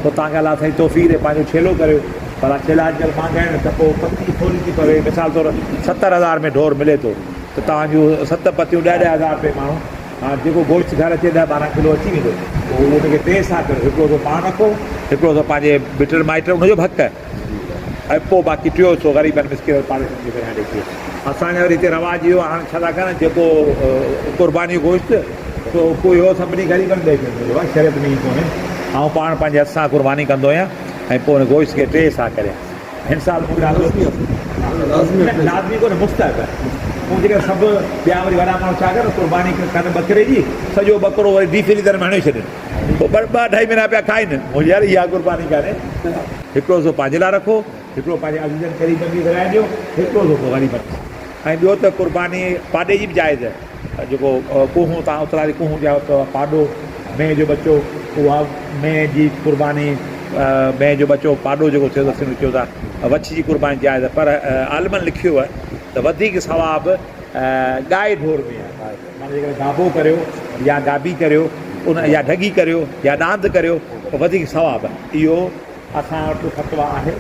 तो तव्हांखे अलाह साईं तौफ़ीक़ ॾे पंहिंजो छेलो करियो। पर छेला अॼुकल्ह महांगा आहिनि त पोइ पती थोरी थी पवे। मिसाल तौरु 70,000 में ढोर मिले थो त तव्हांजूं 7 पतियूं 10,000 रुपए माण्हू हा जेको गोश्त घर अचे 10-12 किलो अची वेंदो। पोइ उनखे टे हिसा करियो, हिकिड़ो त पाण रखो, हिकिड़ो त पंहिंजे मिट माइट उनजो बि हक़ ऐं पोइ बाक़ी टियों सो ग़रीबनि मिस्किन पाण खे विरिहाए ॾिए। असांजे वरी हिते रवाज इहो हाणे छा था कनि जेको क़ुर्बानी जो गोश्त तो कोई हो सभिनी ग़रीबनि ॾेई छॾींदो आहे, शर्त में ई कोन्हे। ऐं पाण पंहिंजे हथ सां क़ुर्बानी कंदो आहियां ऐं पोइ हुन गोश्त खे टे हिसा करियां। हिन साल मूंखे लाज़मी कोन्हे, मुस्तहब आहे। ऐं जेके सभु ॿिया वरी वॾा माण्हू छा कनि क़ुर्बानी कनि बकरे जी, सॼो बकरो वरी डीफिली तरह हणे छॾनि, पोइ 2-2.5 महीना पिया खाइनि। मुंहिंजी यार इहा क़ुर्बानी कान्हे। हिकिड़ो सो पंहिंजे लाइ रखो, हिकिड़ो पंहिंजे अज़ीज़नि क़रीबनि खे विराए ॾियो, हिकिड़ो सो पोइ ग़रीबनि। ऐं ॿियो त क़ुर्बानी पाॾे जी बि जाइज़ आहे। जेको कुहूं तव्हां उतरा कुहूं चयो अथव पाॾो मेंह जो बचो, उहा मेंह जी क़ुर्बानी मेंह जो बचो पाॾो जेको थियो त चयो था वछ जी क़ुर्बानी जाइज़ आहे। पर आलमनि लिखियो आहे त वधीक सवाबु गांइ ढोर में आहे। माना जेकर गाबो करियो या गाबी करियो उन या ढगी करियो या ॾांद करियो त वधीक सवाबु आहे। इहो असां वटि फतवा आहे।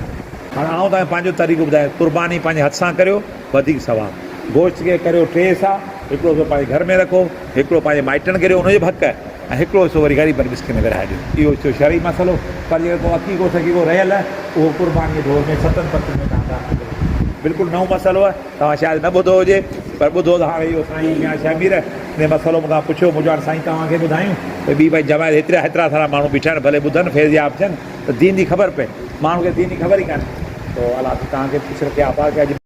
हाणे आउं तव्हांखे पंहिंजो तरीक़ो ॿुधायां, क़ुर्बानी पंहिंजे हथ सां करियो वधीक सवाबु। गोश्त खे करियो टे हिसा, हिकिड़ो सो पंहिंजे घर में रखो, हिकिड़ो पंहिंजे माइटनि खे ॾियो उनजो बि हक़ आहे, ऐं हिकिड़ो हिसो वरी ग़रीबनि मिस्किन में विराए ॾियो। इहो थियो शरई मसइलो। पर जेको अकीको सकीको रहियल आहे उहो क़ुर्बानी जे ढोर में 7 पतियुनि में तव्हां बिल्कुलु नओं मसइलो आहे। तव्हां शायदि न ॿुधो हुजे पर ॿुधो त हाणे इहो साईं या शबीर इन मसइलो मूंखां पुछियो। मुंहिंजो हाणे साईं तव्हांखे ॿुधायूं त ॿी भाई जमायत हेतिरा सारा माण्हू बीठा आहिनि, भले ॿुधनि फैज़याब थियनि त दीन जी ख़बर पए। माण्हू खे दीन जी ख़बर ई कान्हे। तो अलाह तव्हांखे पुछ रखे आभार कया।